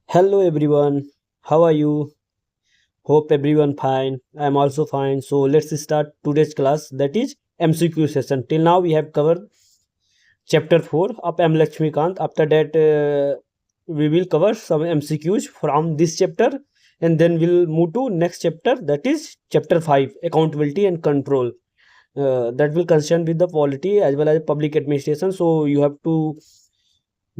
Hello everyone, how are you? Hope everyone fine. I am also fine. So let's start today's class, that is MCQ session. Till now we have covered chapter 4 of M Lakshmikant. After that we will cover some MCQs from this chapter and then we'll move to next chapter, that is chapter 5, accountability and control. That will concern with the polity as well as public administration. So you have to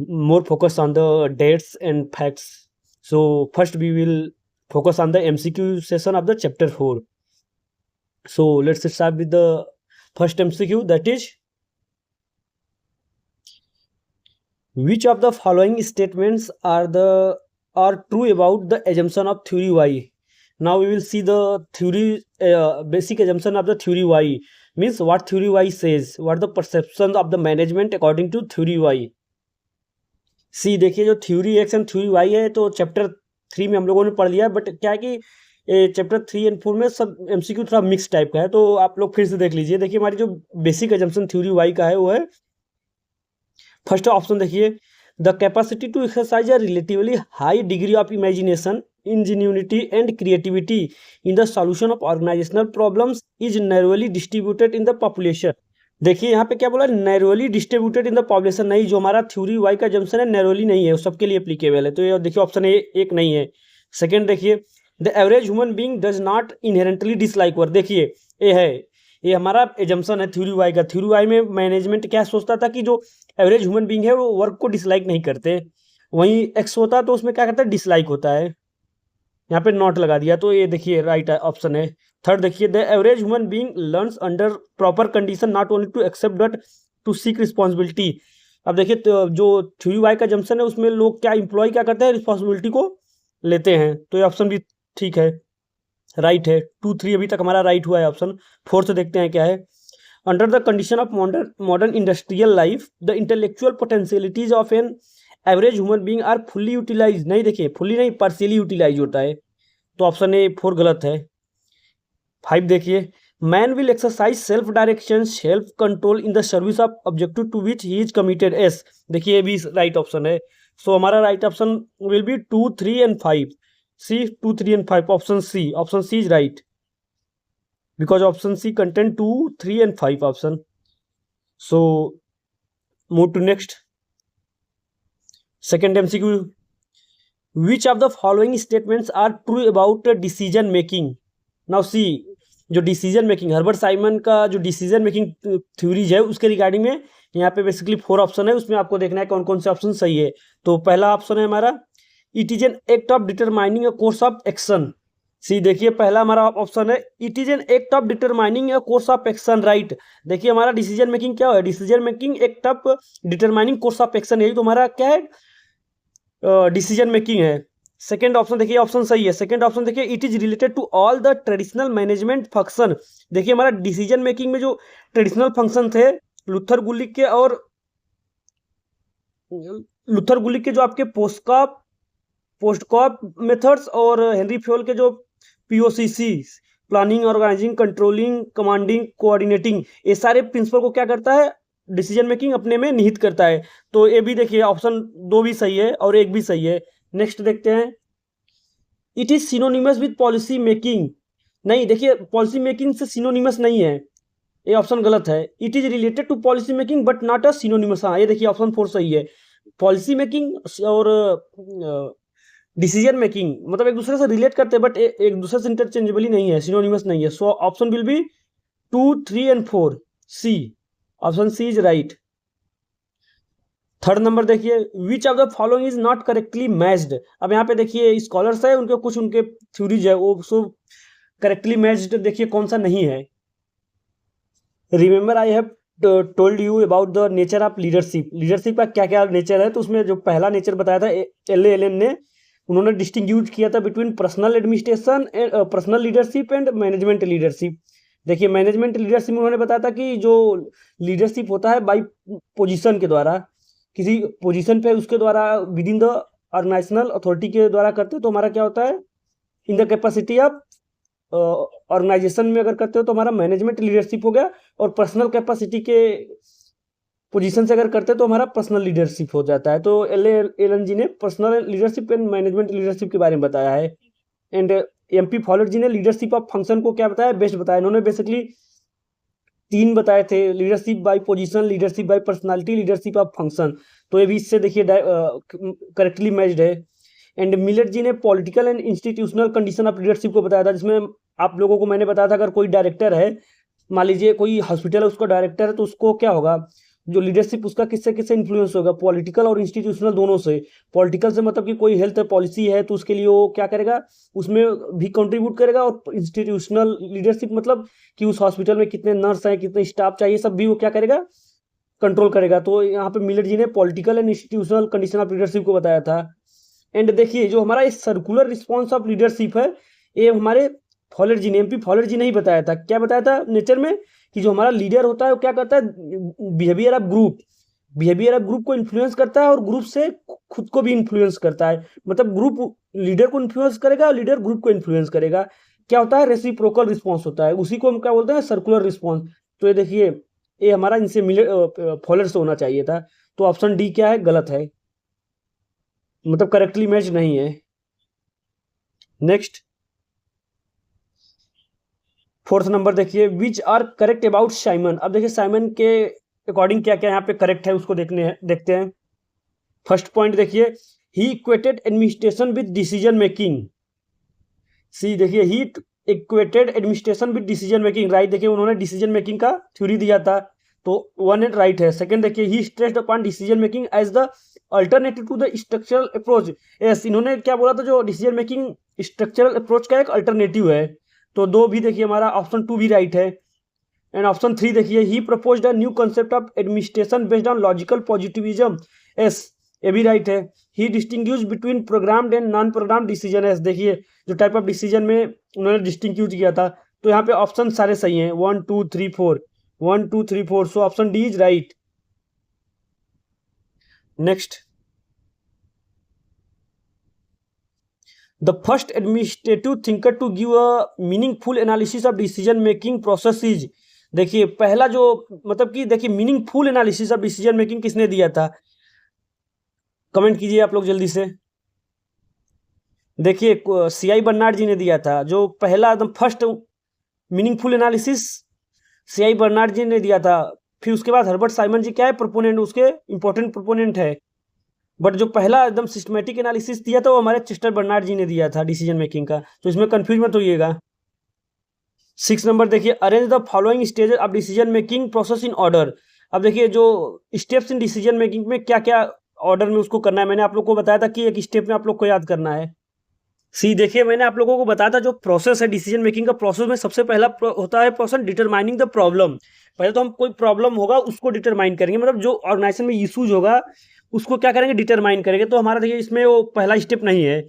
more focus on the dates and facts. So first we will focus on the MCQ session of the chapter 4. So let's start with the first MCQ, that is, which of the following statements are true about the assumption of theory Y? Now we will see the theory basic assumption of the theory Y, means what theory Y says, what the perception of the management according to theory Y. See देखिए, जो theory X and theory Y है तो chapter 3 में हम लोगों ने पढ़ लिया, बट क्या है कि चैप्टर 3 एंड 4 में सब एमसीक्यू थोड़ा मिक्स टाइप का है, तो आप लोग फिर से देख लीजिए। देखिए हमारी जो बेसिक एजम्पशन थ्योरी वाई का है वो है, फर्स्ट ऑप्शन देखिए, the capacity to exercise a relatively high degree of imagination, ingenuity and creativity in the solution of organisational problems is narrowly distributed in the population. देखिए यहाँ पे क्या बोला, narrowly distributed in the population. नहीं, जो हमारा theory Y का junction है नैरोली नहीं है, वो सबके लिए एप्लीकेबल है। तो ये देखिए ऑप्शन ए एक नहीं है। सेकंड देखिए, the average human being does not inherently dislike work. देखिए ये है, ये हमारा एजम्पशन है थ्योरी वाई का। थ्योरी वाई में मैनेजमेंट क्या सोचता था कि जो एवरेज ह्यूमन बीइंग है वो वर्क को डिसलाइक नहीं करते, वहीं एक्स होता तो उसमें क्या करता है, डिसलाइक होता है। यहाँ पे नॉट लगा दिया, तो ये देखिए राइट ऑप्शन है। थर्ड देखिए, the average human being learns under proper condition not only to accept but to seek responsibility. अब देखिए तो जो थ्योरी वाई का जंक्शन है उसमें लोग क्या इम्प्लॉय क्या करते हैं, रिस्पॉन्सिबिलिटी को लेते हैं। तो ये ऑप्शन भी ठीक है, राइट है। 2 3 अभी तक हमारा राइट हुआ है ऑप्शन। फोर्थ देखते हैं क्या है, under the condition of modern industrial life the intellectual potentialities of an average human being are fully utilize. नहीं देखिए, फुल्ली नहीं, पार्शियली यूटिलाइज होता है। तो ऑप्शन ए 4 गलत है। 5 देखिए, man will exercise self direction self control in the service of objective to which he is committed as. देखिए ये भी राइट ऑप्शन है। सो हमारा right option will be 2 3 and 5। C 2 3 and 5, option C is right because option C content 2 3 and 5 option. So move to next second MCQ, which of the following statements are true about decision making. Now see, जो decision making, Herbert Simon का जो decision making theories है उसके regarding में यहाँ पे basically 4 option है, उसमें आपको देखना है कौन कौन से ऑप्शन सही है। तो पहला ऑप्शन है हमारा, it is an act of determining a course of action. See देखिए पहला हमारा ऑप्शन है, it is an act of determining a course of action, right. देखिए हमारा डिसीजन मेकिंग क्या है, decision making act of determining course of action, यही तो हमारा क्या है, डिसीजन मेकिंग है। सेकेंड ऑप्शन देखिए, ऑप्शन सही है। सेकेंड ऑप्शन देखिए, it is related to all the traditional management function. देखिए हमारा डिसीजन मेकिंग में जो ट्रेडिशनल फंक्शन थे लुथर गुलिक के, और लुथर गुलिक के जो आपके पोस्टकॉप मेथड्स, और हेनरी फ्योल के जो POCCC, planning organising controlling commanding coordinating, ये सारे प्रिंसिपल को क्या करता है, डिसीजन मेकिंग अपने में निहित करता है। तो ये भी देखिए ऑप्शन 2 भी सही है और 1 भी सही है। नेक्स्ट देखते हैं, it is synonymous with policy making. नहीं देखिए, पॉलिसी मेकिंग से सिनोनिमस नहीं है, ये ऑप्शन गलत है। It is related to policy making but not a synonymous. हाँ ये देखिए ऑप्शन 4 सही है। पॉलिसी मेकिंग और डिसीजन मेकिंग मतलब एक दूसरे से रिलेट करते हैं, बट एक दूसरे से इंटरचेंजेबली नहीं है, सिनोनिमस नहीं है। So option will be 2 3 and 4, C, option C is right. Third number देखिए, which of the following is not correctly matched. अब यहाँ पे देखिए स्कॉलर्स है, उनके कुछ उनके थ्योरीज है वो सो करेक्टली मैच्ड, देखिए कौन सा नहीं है। Remember I have told you about the nature of leadership. Leadership का क्या क्या नेचर है, तो उसमें जो पहला नेचर बताया था एल ने, उन्होंने डिस्टिंग्विश किया था between personal administration and personal leadership and management leadership. देखिए मैनेजमेंट लीडरशिप में उन्होंने बताया था कि जो लीडरशिप होता है बाई पोजीशन के द्वारा, किसी पोजीशन पे उसके द्वारा with in the organizational authority के द्वारा करते हो तो हमारा क्या होता है, in the capacity of organization में अगर करते हो तो हमारा मैनेजमेंट लीडरशिप हो गया। और पर्सनल कैपेसिटी के पोजीशन से अगर करते हैं तो हमारा पर्सनल लीडरशिप हो जाता है। तो एलन जी ने personal leadership and management leadership के बारे में बताया है। एंड एमपी फॉलेट जी ने लीडरशिप ऑफ फंक्शन को क्या बताया, बेस्ट बताया। इन्होंने बेसिकली 3 बताए थे, leadership by position, leadership by personality, leadership of function. तो ये भी इससे देखिए करेक्टली मैच्ड है। एंड मिलेट जी ने political and institutional condition of leadership को बताया था, जिसमें आप लोगों को मैंने बताया था अगर कोई डायरेक्टर है, मान लीजिए कोई हॉस्पिटल है उसका डायरेक्टर है, तो उसको क्या होगा, जो लीडरशिप उसका किससे किससे इन्फ्लुएंस होगा, पॉलिटिकल और इंस्टीट्यूशनल दोनों से। पॉलिटिकल से मतलब कि कोई हेल्थ पॉलिसी है तो उसके लिए वो क्या करेगा, उसमें भी कंट्रीब्यूट करेगा। और इंस्टीट्यूशनल लीडरशिप मतलब कि उस हॉस्पिटल में कितने नर्स हैं, कितने स्टाफ चाहिए, सब भी वो क्या करेगा, कंट्रोल करेगा। तो यहाँ पे मिलेट जी ने political and institutional condition of leadership को बताया था। एंड देखिए जो हमारा इस सर्कुलर रिस्पॉन्स ऑफ लीडरशिप है, ये हमारे फॉलेट जी ने, एमपी फॉलेट जी ने ही बताया था। क्या बताया था नेचर में, कि जो हमारा लीडर होता है वो क्या करता है, बिहेवियर ऑफ ग्रुप को इन्फ्लुएंस करता है और ग्रुप से खुद को भी इन्फ्लुएंस करता है। मतलब ग्रुप लीडर को इन्फ्लुएंस करेगा और लीडर ग्रुप को इन्फ्लुएंस करेगा। क्या होता है, रेसिप्रोकल रिस्पॉन्स होता है, उसी को हम क्या बोलते हैं, सर्कुलर रिस्पॉन्स। तो ये देखिए ये हमारा इनसे फॉलेट से होना चाहिए था। तो ऑप्शन डी क्या है, गलत है, मतलब करेक्टली मैच नहीं है। नेक्स्ट 4th नंबर देखिए, which are correct about Simon. अब देखिए साइमन के अकॉर्डिंग क्या क्या यहाँ पे करेक्ट है उसको देखते हैं। फर्स्ट पॉइंट देखिए, he equated administration with decision making. See देखिए, he equated administration with decision making, right. देखिए उन्होंने डिसीजन मेकिंग का थ्योरी दिया था, तो 1 एंड राइट है। सेकंड देखिए, he stressed upon decision making as the alternative to the structural approach. Yes, इन्होंने क्या बोला था, जो डिसीजन मेकिंग स्ट्रक्चरल अप्रोच का एक अल्टरनेटिव है। तो 2 भी देखिए हमारा ऑप्शन 2 भी राइट है। एंड ऑप्शन 3 देखिए, he proposed a new concept of administration based on logical positivism. Yes, ये भी राइट है। He distinguish between programmed and non program decision. Yes देखिए जो टाइप ऑफ डिसीजन में उन्होंने डिस्टिंग्विश किया था। तो यहाँ पे ऑप्शन सारे सही हैं, 1 2 3 4, 1 2 3 4, so option D is right. Next, the first administrative thinker to give a meaningful analysis of decision making process is. देखिए पहला जो, मतलब कि देखिए meaningful analysis of decision making किसने दिया था, कमेंट कीजिए आप लोग जल्दी से। देखिए सीआई बर्नार्ड जी ने दिया था, जो पहला एकदम first meaningful analysis CI Barnard ji ने दिया था। फिर उसके बाद हर्बर्ट साइमन जी क्या है, प्रोपोनेंट, उसके इंपॉर्टेंट प्रोपोनेंट है। बट जो पहला एकदम सिस्टमेटिक एनालिसिस दिया था वो हमारे चेस्टर बर्नार्ड जी ने दिया था डिसीजन मेकिंग का। तो इसमें कंफ्यूज मत होइएगा। 6 नंबर देखिए, arrange the following stage of decision making process in order. अब देखिए जो स्टेप्स इन डिसीजन मेकिंग में क्या क्या ऑर्डर में उसको करना है, मैंने आप लोग को बताया था कि एक स्टेप में आप लोग को याद करना है। सी देखिए मैंने आप लोगों को बताया था, जो प्रोसेस है डिसीजन मेकिंग का, प्रोसेस में सबसे पहला होता है प्रोसेस डिटरमाइनिंग द प्रॉब्लम। पहले तो हम कोई प्रॉब्लम होगा उसको डिटरमाइन करेंगे, मतलब जो ऑर्गेनाइजेशन में इशूज होगा उसको क्या करेंगे, डिटरमाइन करेंगे। तो हमारा देखिए इसमें वो पहला स्टेप नहीं है।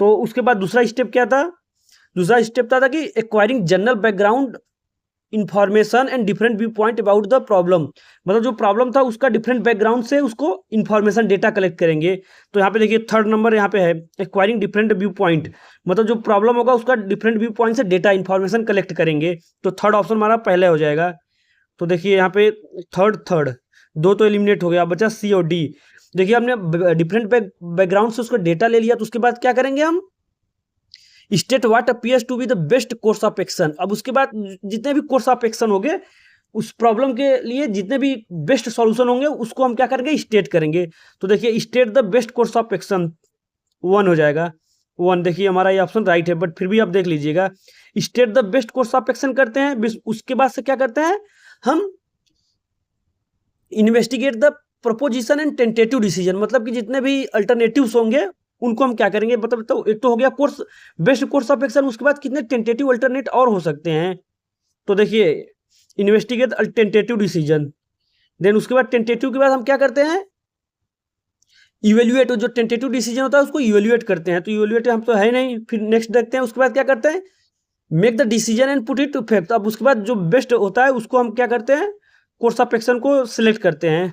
तो उसके बाद दूसरा स्टेप क्या था, दूसरा स्टेप था कि acquiring general background information and different view point about the problem. मतलब जो प्रॉब्लम था उसका डिफरेंट बैकग्राउंड से उसको इंफॉर्मेशन डेटा कलेक्ट करेंगे। तो यहाँ पे देखिए 3rd नंबर यहाँ पे है, एक्वायरिंग डिफरेंट व्यू पॉइंट, मतलब जो प्रॉब्लम होगा उसका डिफरेंट व्यू पॉइंट से डेटा इंफॉर्मेशन कलेक्ट करेंगे। तो 3rd ऑप्शन हमारा पहले हो जाएगा। तो देखिए यहाँ पे थर्ड 2 तो एलिमिनेट हो गया, बचा सी और डी। देखिए हमने डिफरेंट बैकग्राउंड से उसको डेटा ले लिया, तो उसके बाद क्या करेंगे हम, state what appears to be the best course of action. अब उसके बाद जितने भी कोर्स ऑफ एक्शन होंगे उस प्रॉब्लम के लिए, जितने भी बेस्ट सॉल्यूशन होंगे उसको हम क्या करेंगे, स्टेट करेंगे। तो देखिए state the best course of action 1 हो जाएगा। 1 देखिए हमारा ये ऑप्शन राइट है, बट फिर भी आप देख लीजिएगा, state the best course of action करते हैं, उसके बाद से क्या करते हैं हम, investigate the preposition and tentative decision. मतलब कि जितने भी अल्टरनेटिव्स होंगे उनको हम क्या करेंगे, मतलब तो एक तो हो गया course, best course of action, उसके बाद कितने टेंटेटिव अल्टरनेट और हो सकते हैं। तो देखिए इन्वेस्टिगेट टेंटेटिव डिसीजन, देन उसके बाद टेंटेटिव के बाद हम क्या करते हैं, इवेल्युएट, जो टेंटेटिव डिसीजन होता है उसको इवेल्युएट करते हैं। तो इवेल्युएट हम तो है नहीं, फिर नेक्स्ट देखते हैं, उसके बाद क्या करते हैं, make the decision and put it to effect. अब उसके बाद जो बेस्ट होता है उसको हम क्या करते हैं, कोर्स ऑफ एक्शन को सिलेक्ट करते हैं।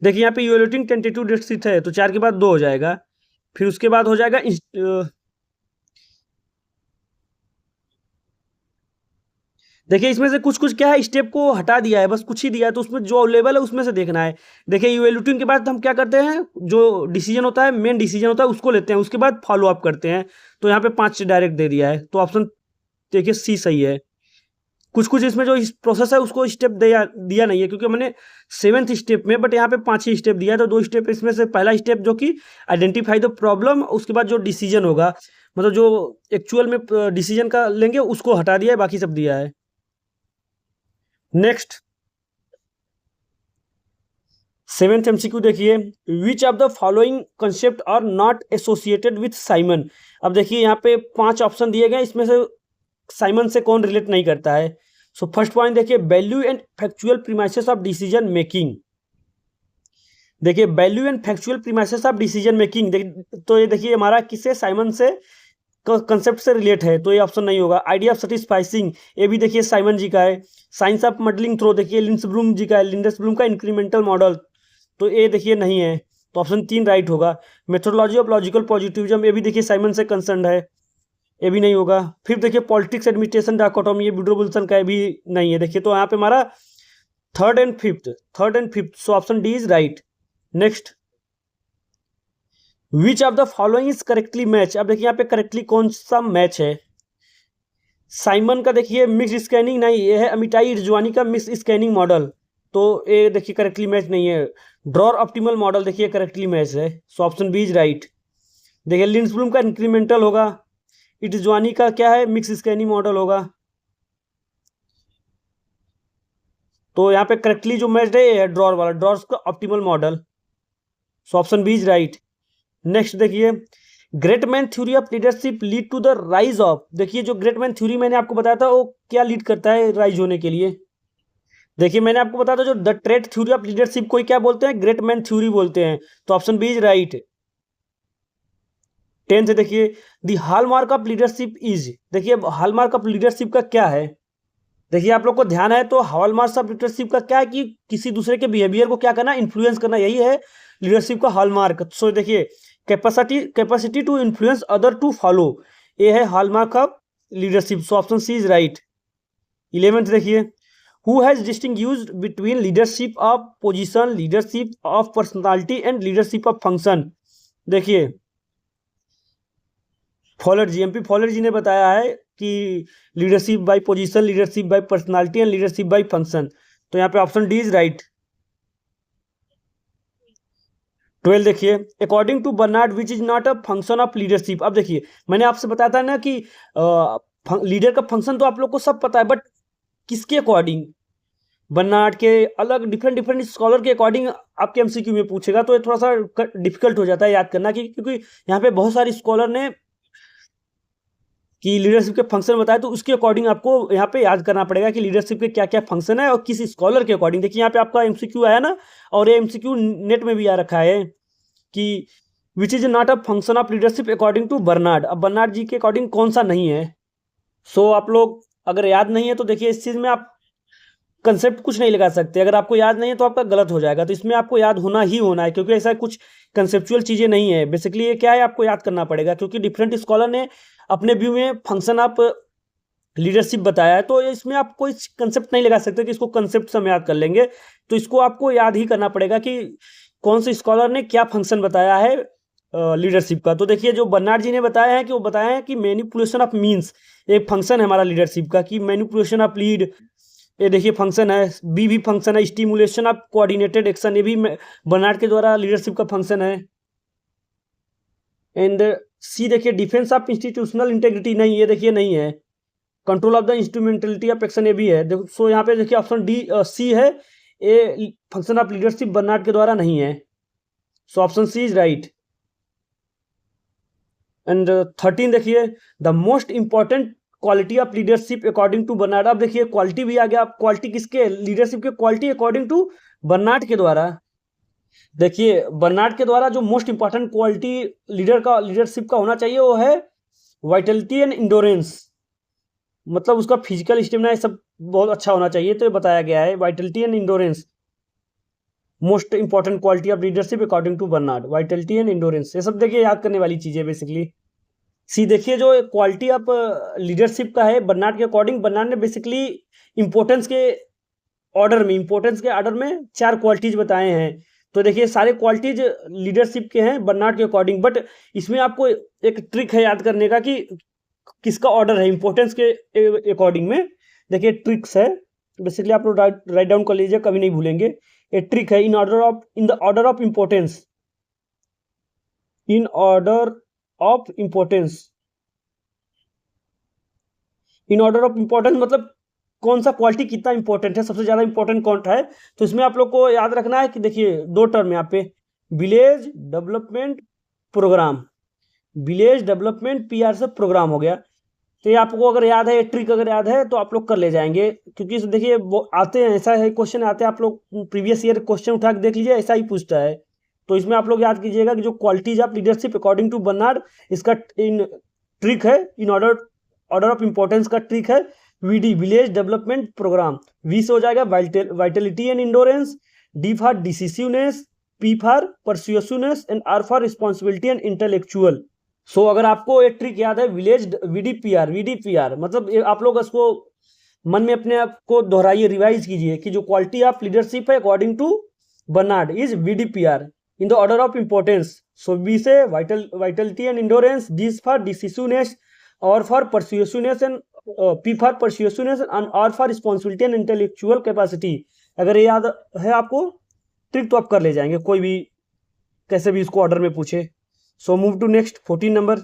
देखिए यहाँ पे इवेल्युएटिंग टेंटेटिव डिसीजन है, तो 4 के बाद 2 हो जाएगा। फिर उसके बाद हो जाएगा देखिए इसमें से कुछ कुछ क्या है, स्टेप को हटा दिया है, बस कुछ ही दिया है, तो उसमें जो अवेलेबल है उसमें से देखना है। देखिए इवेल्यूटिंग के बाद हम क्या करते हैं, जो डिसीजन होता है, मेन डिसीजन होता है, उसको लेते हैं, उसके बाद फॉलो अप करते हैं। तो यहाँ पे 5 डायरेक्ट दे दिया है, तो ऑप्शन देखिए सी सही है। कुछ कुछ इसमें जो इस प्रोसेस है उसको स्टेप दिया दिया नहीं है, क्योंकि मैंने 7th स्टेप में, बट यहाँ पे 5 ही स्टेप दिया है, तो 2 स्टेप इसमें से पहला स्टेप जो कि आइडेंटिफाई द प्रॉब्लम, उसके बाद जो डिसीजन होगा, मतलब जो एक्चुअल में डिसीजन का लेंगे उसको हटा दिया है, बाकी सब दिया है। नेक्स्ट 7th MCQ देखिए, which of the following concept are not associated with Simon. अब देखिए यहाँ पे 5 ऑप्शन दिए गए, इसमें से साइमन से कौन रिलेट नहीं करता है। सो फर्स्ट पॉइंट देखिए, value and factual premises of decision making. देखिए value and factual premises of decision making, तो ये देखिए हमारा किससे, साइमन से कंसेप्ट से रिलेट है, तो ये ऑप्शन नहीं होगा। आइडिया ऑफ सेटिस्फाइसिंग, ये भी देखिए साइमन जी का है। साइंस ऑफ मॉडलिंग थ्रो, देखिए लिंड्सब्लूम जी का है, लिंडसब्लूम का इंक्रीमेंटल मॉडल, तो ये देखिए नहीं है, तो ऑप्शन 3 राइट होगा। मेथोडोलॉजी ऑफ लॉजिकल पॉजिटिविज्म, ये भी देखिए साइमन से कंसर्न है, ये भी नहीं होगा। फिर देखिए पॉलिटिक्स एडमिनिस्ट्रेशन डाकोटोमी, ये वुड्रो विल्सन का, भी नहीं है। देखिए तो यहाँ पे हमारा third and fifth, so option D is right. Next, which of the following is correctly match. अब देखिए यहाँ पे करेक्टली कौन सा मैच है। साइमन का देखिए मिक्स स्कैनिंग नहीं, ये है अमिताई रिजवानी का मिक्स स्कैनिंग मॉडल, तो ये देखिए करेक्टली मैच नहीं है। ड्रॉर ऑप्टिमल मॉडल देखिए करेक्टली मैच है, so option B is right. देखिए लिंड्सब्लूम का इंक्रीमेंटल होगा, रिजवानी का क्या है, मिक्स स्कैनिंग मॉडल होगा। तो यहाँ पे करेक्टली जो मैच है ये है ड्रॉर वाला, ड्रॉर का optimal model, so option B is right. Next देखिए, great man theory of leadership lead to the rise of. देखिए जो ग्रेट मैन थ्योरी मैंने आपको बताया था वो क्या लीड करता है राइज होने के लिए। देखिए मैंने आपको बताया था जो the trait theory of leadership को क्या बोलते हैं, ग्रेट मैन थ्योरी बोलते हैं, तो option B is right. 10th देखिए, the hallmark of leadership is. देखिए हॉलमार्क ऑफ लीडरशिप का क्या है। देखिए आप लोग को ध्यान है तो हॉलमार्क ऑफ लीडरशिप का क्या है कि किसी दूसरे के बिहेवियर को क्या करना, इन्फ्लुएंस करना, यही है लीडरशिप का हॉलमार्क। सो देखिए capacity to influence other to follow, ये है hallmark of leadership, so option C is right. 11th देखिए, who has distinguished between leadership of position, leadership of personality and leadership of function. देखिए Follett ji, MP Follett ji ने बताया है कि leadership by position, leadership by personality and leadership by function, तो यहाँ पे option D is right. 12 देखिए, according to Barnard which is not a function of leadership. अब देखिए मैंने आपसे बताया था ना कि लीडर का फंक्शन तो आप लोग को सब पता है, बट किसके अकॉर्डिंग, बर्नार्ड के अलग, डिफरेंट डिफरेंट स्कॉलर के अकॉर्डिंग आपके एमसीक्यू में पूछेगा, तो ये थोड़ा सा डिफिकल्ट हो जाता है याद करना, क्योंकि यहाँ पे बहुत सारे स्कॉलर ने कि लीडरशिप के फंक्शन बताए, तो उसके अकॉर्डिंग आपको यहाँ पे याद करना पड़ेगा कि लीडरशिप के क्या क्या फंक्शन है और किस स्कॉलर के अकॉर्डिंग। देखिए यहाँ पे आपका एमसीक्यू आया ना, और ये एमसीक्यू नेट में भी आ रखा है कि which is not a function of leadership according to Barnard. अब बर्नार्ड जी के अकॉर्डिंग कौन सा नहीं है। सो आप लोग अगर याद नहीं है तो देखिए इस चीज़ में आप कंसेप्ट कुछ नहीं लगा सकते, अगर आपको याद नहीं है तो आपका गलत हो जाएगा, तो इसमें आपको याद होना ही होना है, क्योंकि ऐसा कुछ कंसेप्चुअल चीज़ें नहीं है। बेसिकली ये क्या है, आपको याद करना पड़ेगा, क्योंकि डिफरेंट स्कॉलर ने अपने व्यू में फंक्शन ऑफ लीडरशिप बताया है, तो इसमें आप कोई कंसेप्ट नहीं लगा सकते कि इसको कंसेप्ट से हम याद कर लेंगे, तो इसको आपको याद ही करना पड़ेगा कि कौन से स्कॉलर ने क्या फंक्शन बताया है लीडरशिप का। तो देखिए जो बर्नार्ड जी ने बताया है कि वो बताया है कि मैनिपुलेशन ऑफ मीन्स एक फंक्शन है हमारा लीडरशिप का, कि मैनिपुलेशन ऑफ लीड, ये देखिए फंक्शन है। बी भी फंक्शन है, स्टिमुलेशन ऑफ कोऑर्डिनेटेड एक्शन, ये भी बर्नार्ड के द्वारा लीडरशिप का फंक्शन है। एंड सी देखिए, डिफेंस ऑफ इंस्टीट्यूशनल इंटेग्रिटी, नहीं ये देखिए नहीं है। Control of the instrumentality of action, ये भी है। देखो सो यहाँ पे देखिए ऑप्शन डी सी है, ये फंक्शन ऑफ लीडरशिप बर्नार्ड के द्वारा नहीं है, so option C is right. And 13 देखिए, the most important quality of leadership according to Barnard. अब देखिए क्वालिटी भी आ गया, क्वालिटी किसके, लीडरशिप के क्वालिटी अकॉर्डिंग टू बर्नार्ड के द्वारा। देखिए बर्नार्ड के द्वारा जो मोस्ट इंपॉर्टेंट क्वालिटी लीडरशिप का होना चाहिए वो है वाइटलिटी एंड इंडोरेंस, मतलब उसका फिजिकल स्टेमिना सब बहुत अच्छा होना चाहिए, तो ये बताया गया है vitality and endurance most important quality of leadership according to Barnard, vitality and endurance, ये सब देखिए याद करने वाली चीज़ें बेसिकली। सी देखिए जो क्वालिटी ऑफ लीडरशिप का है बर्नार्ड के अकॉर्डिंग, बर्नार्ड ने बेसिकली इम्पोर्टेंस के ऑर्डर में 4 क्वालिटीज बताए हैं। तो देखिए सारे क्वालिटीज लीडरशिप के हैं बर्नार्ड के अकॉर्डिंग, बट इसमें आपको एक ट्रिक है याद करने का कि किसका ऑर्डर है इम्पोर्टेंस के अकॉर्डिंग में। देखिए ट्रिक्स है, बेसिकली आप लोग राइट डाउन कर लीजिए, कभी नहीं भूलेंगे। ए ट्रिक है in the order of importance, in order of importance. In order of importance मतलब कौन सा क्वालिटी कितना इंपॉर्टेंट है, सबसे ज़्यादा इंपॉर्टेंट कौन है। तो इसमें आप लोग को याद रखना है कि देखिए 2 टर्म यहाँ पे, village development programme, village development PR से प्रोग्राम हो गया। तो ये आपको अगर याद है, ये ट्रिक अगर याद है तो आप लोग कर ले जाएंगे, क्योंकि देखिए वो आते हैं, ऐसा है क्वेश्चन आते हैं, आप लोग प्रीवियस ईयर क्वेश्चन उठा के देख लीजिए, ऐसा ही पूछता है। तो इसमें आप लोग याद कीजिएगा कि जो qualities of leadership according to Barnard, इसका इन ट्रिक है, इन ऑर्डर ऑफ इंपॉर्टेंस का ट्रिक है VD, village development programme. V से हो जाएगा vitality and endurance, D for decisiveness, P for persuasiveness and R for responsibility and intellectual. So अगर आपको एक ट्रिक याद है विलेज वीडीपीआर मतलब आप लोग इसको मन में अपने आप को दोहराइए, रिवाइज कीजिए कि जो क्वालिटी ऑफ लीडरशिप है according to Barnard is VDPR in the order of importance. So B से vitality and endurance, D for decisiveness, और for persuasiveness and P for persuasiveness and R for responsibility and intellectual capacity. अगर ये याद है आपको trick तो आप कर ले जाएंगे, कोई भी कैसे भी इसको ऑर्डर में पूछे। So move to next 14 number,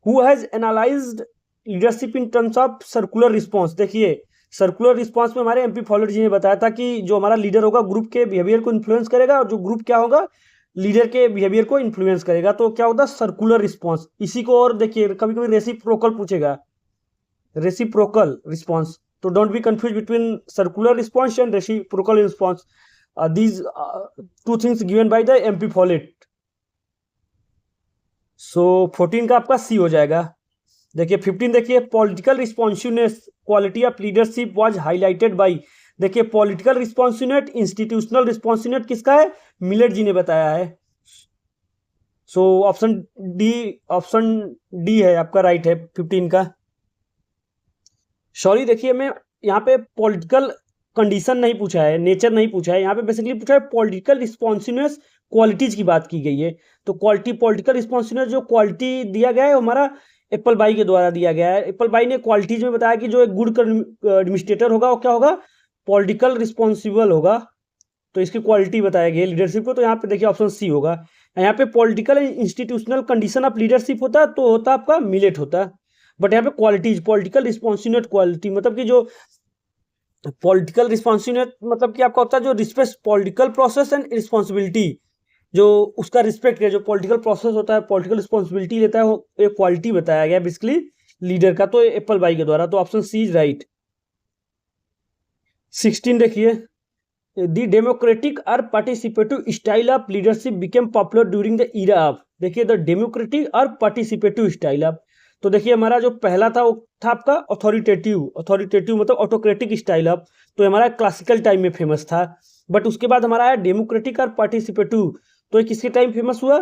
who has analysed leadership in terms of circular response. देखिए सर्कुलर रिस्पॉन्स में हमारे एमपी फॉलोड जी ने बताया था कि जो हमारा लीडर होगा ग्रुप के बिहेवियर को इन्फ्लुएंस करेगा, और जो ग्रुप क्या होगा लीडर के बिहेवियर को इन्फ्लुएंस करेगा। तो क्या होता है सर्कुलर रिस्पॉन्स, इसी को। और देखिए कभी कभी रेसिप्रोकल पूछेगा, रेसिप्रोकल रिस्पॉन्स। तो don't be confuse between circular response and reciprocal response, these 2 things given by the MP Follett. So 14 का आपका सी हो जाएगा। देखिए 15 देखिए, political responsiveness quality of leadership was highlighted by. देखिए पॉलिटिकल रिस्पॉन्सिवनेस, इंस्टीट्यूशनल रिस्पॉन्सिवनेस किसका है, मिलेट जी ने बताया है। सो ऑप्शन डी है आपका राइट है 15 का। सॉरी देखिए मैं यहाँ पे पॉलिटिकल कंडीशन नहीं पूछा है, नेचर नहीं पूछा है, यहाँ पे बेसिकली पूछा है पॉलिटिकल रिस्पॉन्सिवनेस क्वालिटीज की बात की गई है। तो पॉलिटिकल रिस्पॉन्सिवनेस जो क्वालिटी दिया गया है हमारा एप्पल बाई के द्वारा दिया गया है। एप्पल बाई ने क्वालिटीज में बताया कि जो एक गुड एडमिनिस्ट्रेटर होगा वो क्या होगा, पॉलिटिकल रिस्पॉन्सिबल होगा। तो इसकी क्वालिटी बताया गया लीडरशिप को। तो यहाँ पे देखिए ऑप्शन सी होगा। यहाँ पे political institutional condition of leadership होता है तो होता आपका मिलेट होता है, बट यहाँ पे क्वालिटीज पॉलिटिकल रिस्पॉन्सिवनेस क्वालिटी मतलब कि जो पॉलिटिकल रिस्पॉन्सिवनेस मतलब कि आपका होता है जो respect political process and responsibility, जो उसका रिस्पेक्ट है, जो पॉलिटिकल प्रोसेस होता है पॉलिटिकल रिस्पॉन्सिबिलिटी लेता है, वो एक क्वालिटी बताया गया बेसिकली लीडर का। तो एप्पल बाई के द्वारा, तो ऑप्शन सी इज राइट। 16 देखिए, द डेमोक्रेटिक और participative style of leadership became popular during the era of. देखिए द डेमोक्रेटिक और पार्टिसिपेटिव स्टाइल ऑफ। तो देखिए हमारा जो पहला था वो था आपका अथॉरिटेटिव मतलब ऑटोक्रेटिक स्टाइल ऑफ। तो हमारा क्लासिकल टाइम में फेमस था, बट उसके बाद हमारा आया डेमोक्रेटिक और पार्टिसिपेटिव। तो ये किसके टाइम फेमस हुआ,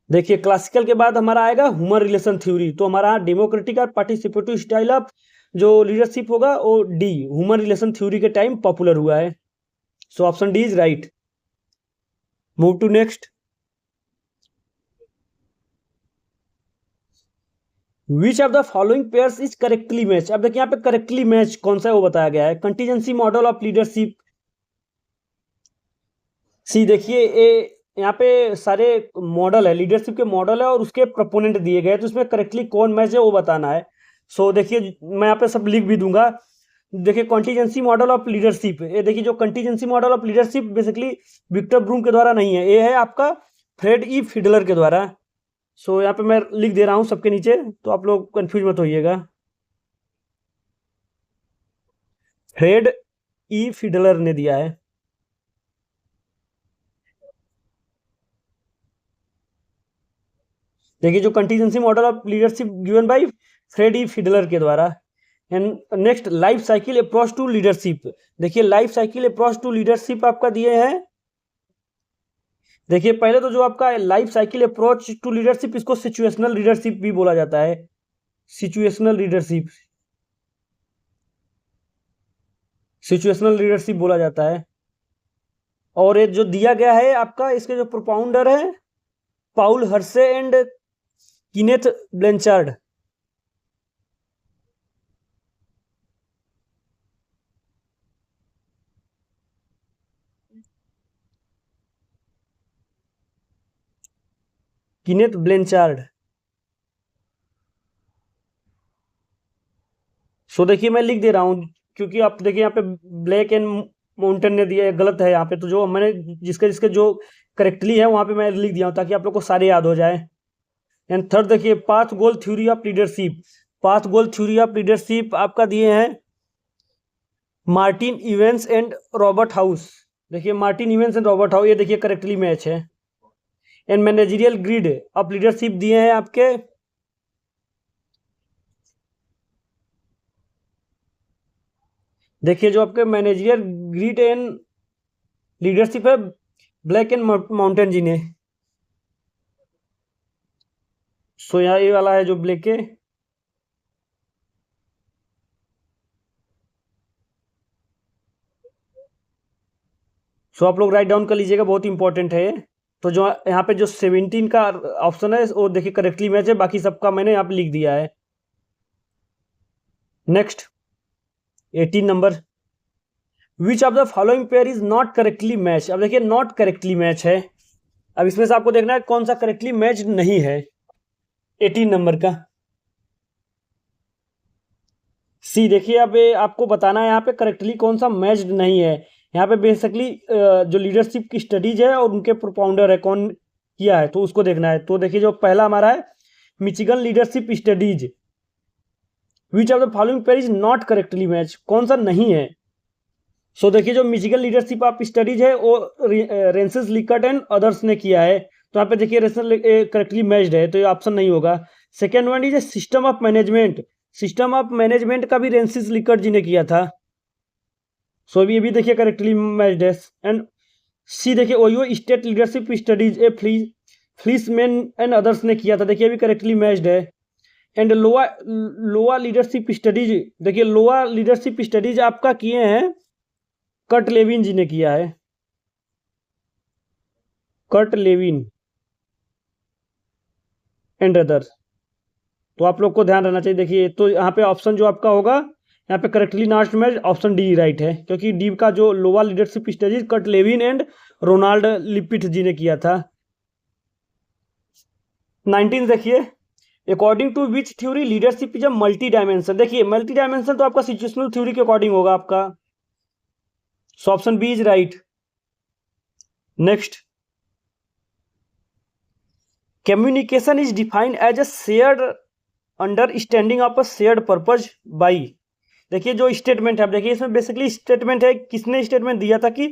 देखिए क्लासिकल के बाद हमारा आएगा ह्यूमन रिलेशन थ्योरी। तो हमारा डेमोक्रेटिक और पार्टिसिपेटिव स्टाइल ऑफ जो लीडरशिप होगा वो डी ह्यूमन रिलेशन थ्योरी के टाइम पॉपुलर हुआ है। So option D is right. Move to next, which of the following pairs is correctly match. अब देखिए यहाँ पे करेक्टली मैच कौन सा है वो बताया गया है, कंटीजेंसी मॉडल ऑफ लीडरशिप। सी देखिए यहाँ पे सारे मॉडल है, लीडरशिप के मॉडल है और उसके प्रोपोनेंट दिए गए, तो उसमें करेक्टली कौन मैच है वो बताना है। सो देखिए मैं यहाँ पे सब लिख भी दूंगा। देखिए कॉन्टीजेंसी मॉडल ऑफ लीडरशिप, ये देखिए जो contingency model of leadership basically Victor Vroom के द्वारा नहीं है, ये है आपका फ्रेड ई फिडलर के द्वारा। सो यहाँ पे मैं लिख दे रहा हूँ सबके नीचे, तो आप लोग कंफ्यूज मत होइएगा। फ्रेड ई फिडलर ने दिया है। देखिए जो contingency model of leadership given by Fred E Fiedler के द्वारा। And next life cycle approach to leadership. देखिए life cycle approach to leadership आपका दिए हैं। देखिए पहले तो जो आपका life cycle approach to leadership, इसको सिचुएशनल लीडरशिप भी बोला जाता है, सिचुएशनल लीडरशिप। सिचुएशनल लीडरशिप बोला जाता है। और ये जो दिया गया है आपका, इसके जो प्रोपाउंडर है पाउल हर्से एंड कीनेथ ब्लेंचार्ड। कीनेथ ब्लेंचार्ड। सो देखिए मैं लिख दे रहा हूँ, क्योंकि आप देखिए यहाँ पे ब्लैक एंड माउंटेन ने दिया है, गलत है यहाँ पे, तो जो मैंने जिसके जिसके जो करेक्टली है वहाँ पे मैं लिख दिया हूँ ताकि आप लोग को सारे याद हो जाए। एंड थर्ड देखिए path goal theory of leadership. Path goal theory of leadership आपका दिए हैं Martin Evans and Robert House. देखिए Martin Evans and Robert House, ये देखिए करेक्टली मैच है। And managerial grid of leadership दिए हैं आपके देखिए जो आपके मैनेजरियल ग्रिड एंड लीडरशिप है ब्लैक एंड माउंटेन जी ने। सो यहाँ ये वाला है जो ब्लैक है। सो आप लोग राइट डाउन कर लीजिएगा, बहुत इंपॉर्टेंट है ये। तो जो यहाँ पे जो 17 का ऑप्शन है वो देखिए करेक्टली मैच है, बाकी सबका मैंने यहाँ पे लिख दिया है। Next 18 number, which of the following pair is not correctly match. अब देखिए नॉट करेक्टली मैच है, अब इसमें से आपको देखना है कौन सा करेक्टली मैच नहीं है। 18 नंबर का सी, देखिए अब आपको बताना है यहाँ पे करेक्टली कौन सा मैच नहीं है। यहाँ पे बेसिकली जो लीडरशिप की स्टडीज है और उनके प्रोपाउंडर है कौन किया है, तो उसको देखना है। तो देखिए जो पहला हमारा है Michigan leadership studies, which of the following pair is not correctly match, कौन सा नहीं है। सो देखिए जो मिचिगन लीडरशिप ऑफ स्टडीज है वो रेंसिस लिकर्ट एंड अदर्स ने किया है, तो यहाँ पे देखिए करेक्टली मैच्ड है, तो ये ऑप्शन नहीं होगा। Second one is a system of management. System of management का भी रेंसिस लिकर्ट जी ने किया था, सो ये भी देखिए करेक्टली मैच्ड है। एंड सी देखिए Ohio state leadership studies A Fleishman and others ने किया था, देखिए भी करेक्टली मैच्ड है। एंड लोआ लीडरशिप स्टडीज, देखिए लोआ लीडरशिप स्टडीज आपका किए हैं कर्ट लेविन जी ने किया है, कर्ट लेविन एंड अदर्स। तो आप लोग को ध्यान रहना चाहिए। देखिए तो यहाँ पे ऑप्शन जो आपका होगा यहाँ पे करेक्टली लास्ट में ऑप्शन डी राइट है, क्योंकि डी का जो Iowa leadership studies Kurt Lewin and Ronald Lippitt ji ने किया था। 19 देखिए according to which theory leadership is a multi dimension. देखिए मल्टी डायमेंशन तो आपका सिचुएशनल थ्योरी के अकॉर्डिंग होगा आपका, so option B is right. Next, communication is defined as a shared understanding of a shared purpose by. देखिए जो statement है, अब देखिए इसमें बेसिकली स्टेटमेंट है, किसने स्टेटमेंट दिया था कि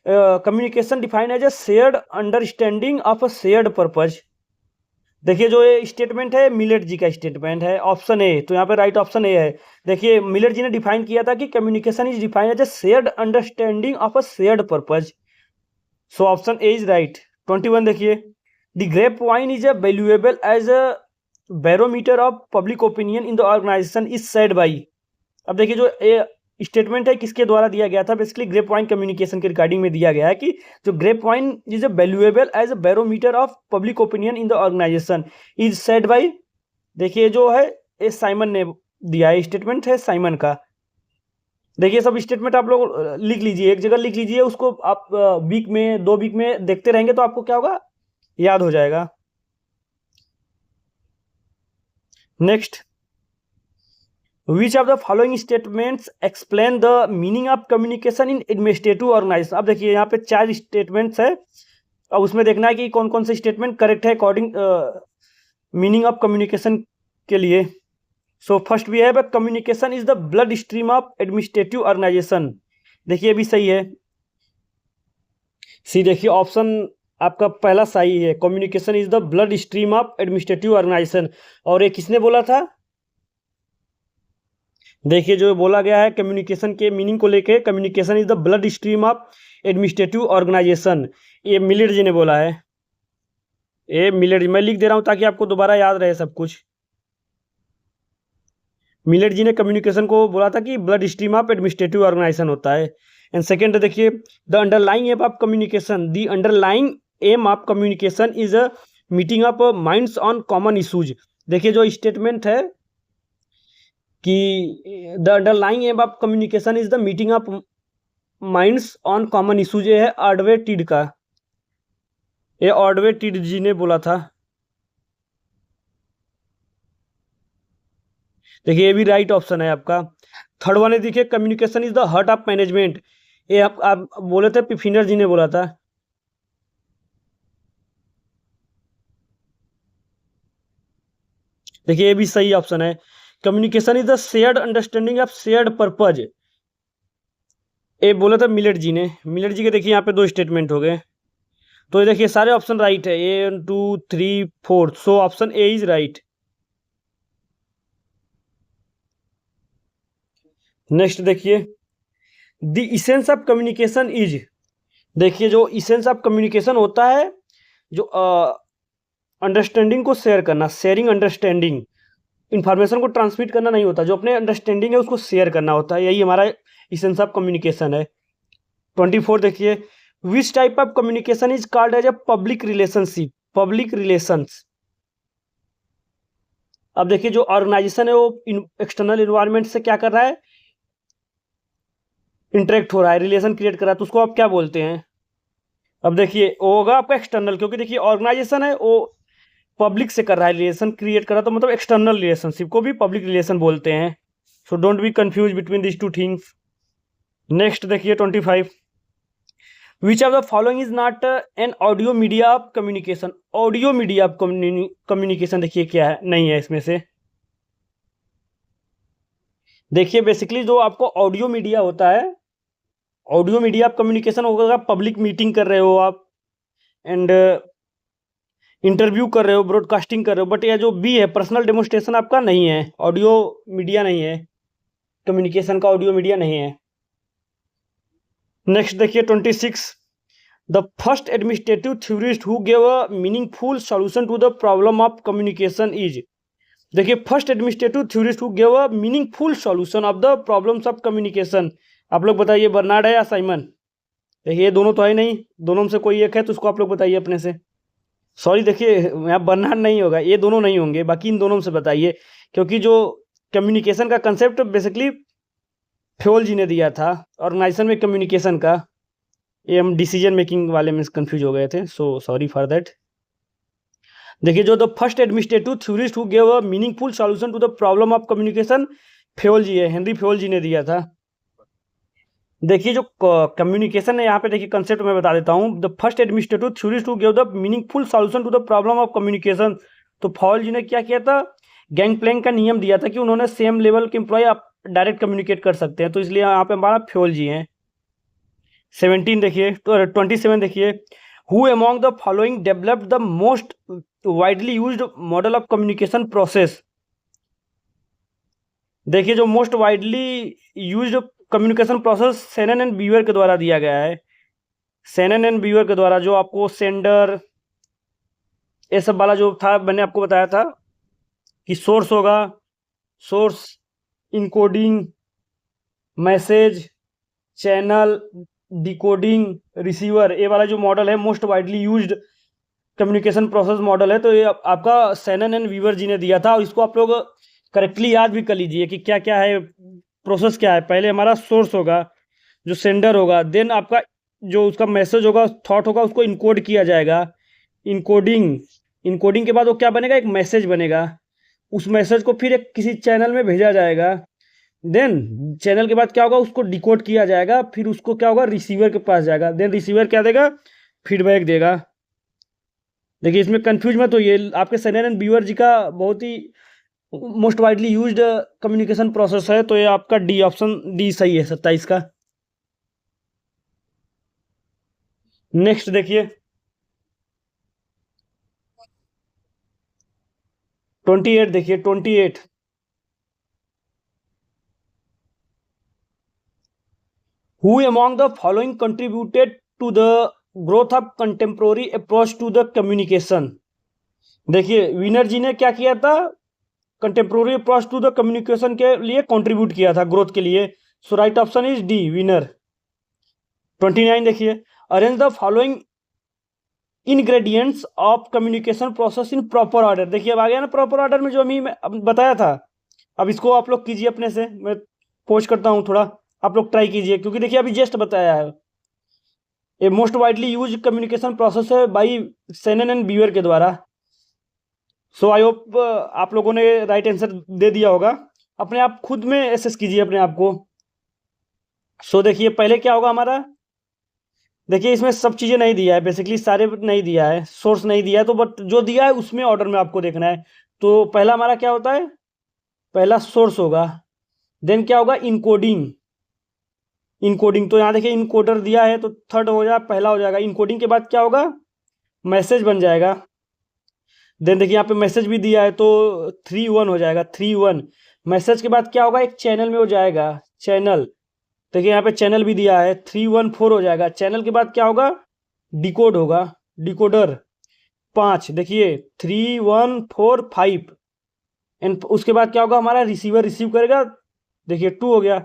communication defined as a shared understanding of a shared purpose. देखिए जो ये स्टेटमेंट है मिलेट जी का स्टेटमेंट है, ऑप्शन ए, तो यहाँ पे राइट ऑप्शन ए है। देखिए मिलेट जी ने डिफाइन किया था कि communication is defined as a shared understanding of a shared purpose, so option A is right. 21 देखिए the grapevine is a valuable as a barometer of public opinion in the organization is said by. अब देखिए जो statement है किसके द्वारा दिया गया था, बेसिकली ग्रेप वाइन कम्युनिकेशन के रिगार्डिंग में दिया गया है कि जो grapevine is a valuable as a barometer of public opinion in the organization is said by. देखिए जो है ये साइमन ने दिया है, स्टेटमेंट है साइमन का। देखिए सब स्टेटमेंट आप लोग लिख लीजिए, एक जगह लिख लीजिए, उसको आप वीक में 2 वीक में देखते रहेंगे तो आपको क्या होगा, याद हो जाएगा। Next, which of the following statements explain the meaning of communication in administrative organization. अब देखिए यहाँ पे 4 स्टेटमेंट्स है और उसमें देखना है कि कौन कौन से स्टेटमेंट करेक्ट है अकॉर्डिंग मीनिंग ऑफ कम्युनिकेशन के लिए। सो फर्स्ट भी है communication is the blood stream of administrative organization, देखिए भी सही है। सी देखिए ऑप्शन आपका पहला सही है, communication is the blood stream of administrative organization. और ये किसने बोला था, देखिए जो बोला गया है कम्युनिकेशन के मीनिंग को लेके, communication is the blood stream of administrative organization, ये मिलेट जी ने बोला है। ये मिलेट जी, मैं लिख दे रहा हूं ताकि आपको दोबारा याद रहे सब कुछ। मिलेट जी ने कम्युनिकेशन को बोला था कि blood stream of administrative organization होता है। एंड सेकेंड देखिए, the underlying aim of communication, the underlying aim of communication is a meeting of minds on common issues. देखिए जो स्टेटमेंट है कि the underlying aim of communication is the meeting of minds on common issues, ये है ऑर्डवे टीड का, ये ऑर्डवे टीड जी ने बोला था। देखिए ये भी राइट ऑप्शन है आपका। थर्ड वन है, देखिए communication is the heart of management, ये आप बोले थे, पिफिनर जी ने बोला था। देखिए ये भी सही ऑप्शन है। Communication is the shared understanding of shared purpose, ये बोला था मिलेट जी ने। मिलेट जी के देखिए यहाँ पे दो स्टेटमेंट हो गए, तो ये देखिए सारे ऑप्शन राइट है, A 2 3 4, so option A is right. Next देखिए, the essence of communication is, देखिए जो इसेंस ऑफ कम्युनिकेशन होता है, जो अंडरस्टैंडिंग को शेयर करना, शेयरिंग अंडरस्टैंडिंग, इंफॉर्मेशन को ट्रांसमिट करना नहीं होता, जो अपने अंडरस्टैंडिंग है उसको शेयर करना होता है, यही हमारा इसेंस ऑफ कम्युनिकेशन है। 24 देखिए, which type of communication is called as a public relationship, public relations. अब देखिए जो ऑर्गेनाइजेशन है वो एक्सटर्नल इन्वायरमेंट से क्या कर रहा है, इंटरेक्ट हो रहा है, रिलेशन क्रिएट कर रहा है, तो उसको आप क्या बोलते हैं। अब देखिए वो होगा आपका एक्सटर्नल, क्योंकि देखिए ऑर्गेनाइजेशन है वो पब्लिक से कर रहा है, रिलेशन क्रिएट कर रहा है, तो मतलब एक्सटर्नल रिलेशनशिप को भी पब्लिक रिलेशन बोलते हैं। So don't be confuse between this two things. Next देखिए 25, विच of the following is not an audio media of communication, audio media of communication देखिए क्या है, नहीं है इसमें से। देखिए बेसिकली जो आपको ऑडियो मीडिया होता है, ऑडियो मीडिया ऑफ कम्युनिकेशन होगा, पब्लिक मीटिंग कर रहे हो आप, एंड इंटरव्यू कर रहे हो, ब्रॉडकास्टिंग कर रहे हो, बट यह जो बी है पर्सनल डेमोन्स्ट्रेशन आपका नहीं है, ऑडियो मीडिया नहीं है, कम्युनिकेशन का ऑडियो मीडिया नहीं है। नेक्स्ट देखिए 26, the first administrative theorist who gave a meaningful solution to the problem of communication is, देखिए first administrative theorist who gave a meaningful solution of the problems of communication, आप लोग बताइए, Bernard है या Simon. देखिए ये दोनों तो है नहीं, दोनों में से कोई एक है, तो उसको आप लोग बताइए अपने से। सॉरी देखिए यहाँ बर्नार्ड नहीं होगा, ये दोनों नहीं होंगे, बाकी इन दोनों में से बताइए, क्योंकि जो कम्युनिकेशन का कंसेप्ट बेसिकली फ्योल जी ने दिया था, ऑर्गेनाइजेशन में कम्युनिकेशन का, ये हम डिसीजन मेकिंग वाले में कंफ्यूज हो गए थे, सो सॉरी फॉर दैट। देखिए जो the first administrative theorist who gave a meaningful solution to the problem of communication, Fayol ji है, हेनरी फ्योल जी ने दिया था। देखिए जो कम्युनिकेशन है यहाँ पे, देखिए कंसेप्ट मैं बता देता हूँ, the first administrative theorist who give the meaningful solution to the problem of communication, तो फॉल जी ने क्या किया था, गैंग प्लैंक का नियम दिया था कि उन्होंने सेम लेवल के एम्प्लॉय आप डायरेक्ट कम्युनिकेट कर सकते हैं, तो इसलिए यहाँ पे हमारा फ्योल जी हैं। 17 देखिए, 27 देखिए, who among the following developed the most widely used model of communication process, देखिए जो most widely used communication process Sanon and beaver के द्वारा दिया गया है, सेनन एंड बीवर के द्वारा, जो आपको सेंडर ये सब वाला जो था, मैंने आपको बताया था कि सोर्स होगा, source, encoding, message, channel, decoding, receiver, ये वाला जो मॉडल है most widely used communication process model है, तो ये आपका सेनन एंड वीवर जी ने दिया था, और इसको आप लोग करेक्टली याद भी कर लीजिए कि क्या क्या है, प्रोसेस क्या है। पहले हमारा सोर्स होगा, जो सेंडर होगा, देन आपका जो उसका मैसेज होगा, थॉट होगा, उसको इनकोड किया जाएगा, इनकोडिंग, इनकोडिंग के बाद वो क्या बनेगा, एक मैसेज बनेगा, उस मैसेज को फिर एक किसी चैनल में भेजा जाएगा, देन चैनल के बाद क्या होगा, उसको डिकोड किया जाएगा, फिर उसको क्या होगा, रिसीवर के पास जाएगा, देन रिसीवर क्या देगा, फीडबैक देगा। देखिए इसमें कंफ्यूज मत होइए, आपके सेनन एंड बीवर जी का बहुत ही most widely used communication process है, तो ये आपका डी ऑप्शन, डी सही है 27 का। नेक्स्ट देखिए 28 देखिए 28, who among the following contributed to the growth of contemporary approach to the communication, देखिए विनर जी ने क्या किया था, contemporary approach to the communication के लिए कंट्रीब्यूट किया था, ग्रोथ के लिए। So right option is D, Wiener. 29 देखिए, arrange the following ingredients of communication process in proper order. देखिए अब आ गया ना प्रॉपर ऑर्डर में, जो अभी मैं बताया था। अब इसको आप लोग कीजिए अपने से, मैं पोस्ट करता हूँ थोड़ा, आप लोग ट्राई कीजिए, क्योंकि देखिए अभी जस्ट बताया है। ये most widely use communication process है बाई सेनन एंड बीवर के द्वारा। सो आई होप आप लोगों ने राइट आंसर दे दिया होगा। अपने आप खुद में एसेस कीजिए अपने आप को। सो देखिए पहले क्या होगा हमारा, देखिए इसमें सब चीज़ें नहीं दिया है, बेसिकली सारे नहीं दिया है, सोर्स नहीं दिया है, तो बट जो दिया है उसमें ऑर्डर में आपको देखना है। तो पहला हमारा क्या होता है, पहला सोर्स होगा, देन क्या होगा, इनकोडिंग। इनकोडिंग तो यहाँ देखिए इनकोडर दिया है, तो थर्ड हो जाएगा, पहला हो जाएगा। इनकोडिंग के बाद क्या होगा, मैसेज बन जाएगा। देन देखिए यहाँ पे मैसेज भी दिया है, तो 3-1 हो जाएगा, 3-1। मैसेज के बाद क्या होगा, एक चैनल में हो जाएगा, चैनल। देखिए यहाँ पे चैनल भी दिया है, 3-1-4 हो जाएगा। चैनल के बाद क्या होगा, डिकोड होगा, डिकोडर 5। देखिए 3-1-4-5। एंड उसके बाद क्या होगा, हमारा रिसीवर रिसीव करेगा, देखिए 2 हो गया।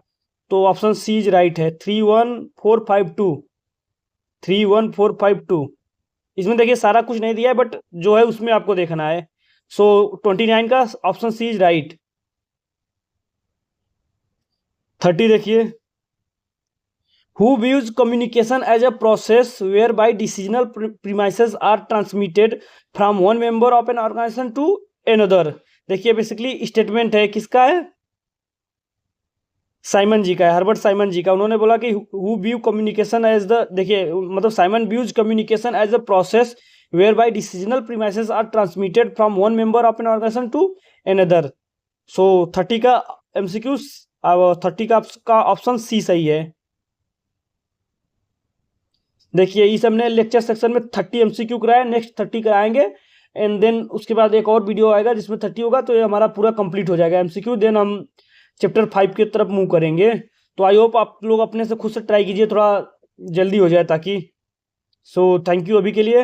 तो ऑप्शन सी इज राइट है, 3-1-4-5-2, 3-1-4-5-2। इसमें देखिए सारा कुछ नहीं दिया है, बट जो है उसमें आपको देखना है। सो 29 का ऑप्शन सी इज राइट। 30 देखिए, who views communication as a process whereby decisional premises are transmitted from one member of an organization to another. देखिए बेसिकली स्टेटमेंट है, किसका है, साइमन जी का है, हर्बर्ट साइमन जी का। उन्होंने बोला कि who view communication as the, देखिए मतलब Simon views communication as a process whereby decisional premises are transmitted from one member of an organization to another. So 30 का एमसीक्यू, 30 का ऑप्शन सी सही है। देखिए इस हमने लेक्चर सेक्शन में 30 एमसीक्यू कराया, नेक्स्ट 30 कराएंगे, एंड देन उसके बाद एक और वीडियो आएगा जिसमें 30 होगा, तो ये हमारा पूरा कंप्लीट हो जाएगा एमसीक्यू। देन हम चैप्टर 5 की तरफ मूव करेंगे। तो आई होप आप लोग अपने से खुद से ट्राई कीजिए, थोड़ा जल्दी हो जाए ताकि। सो थैंक यू अभी के लिए।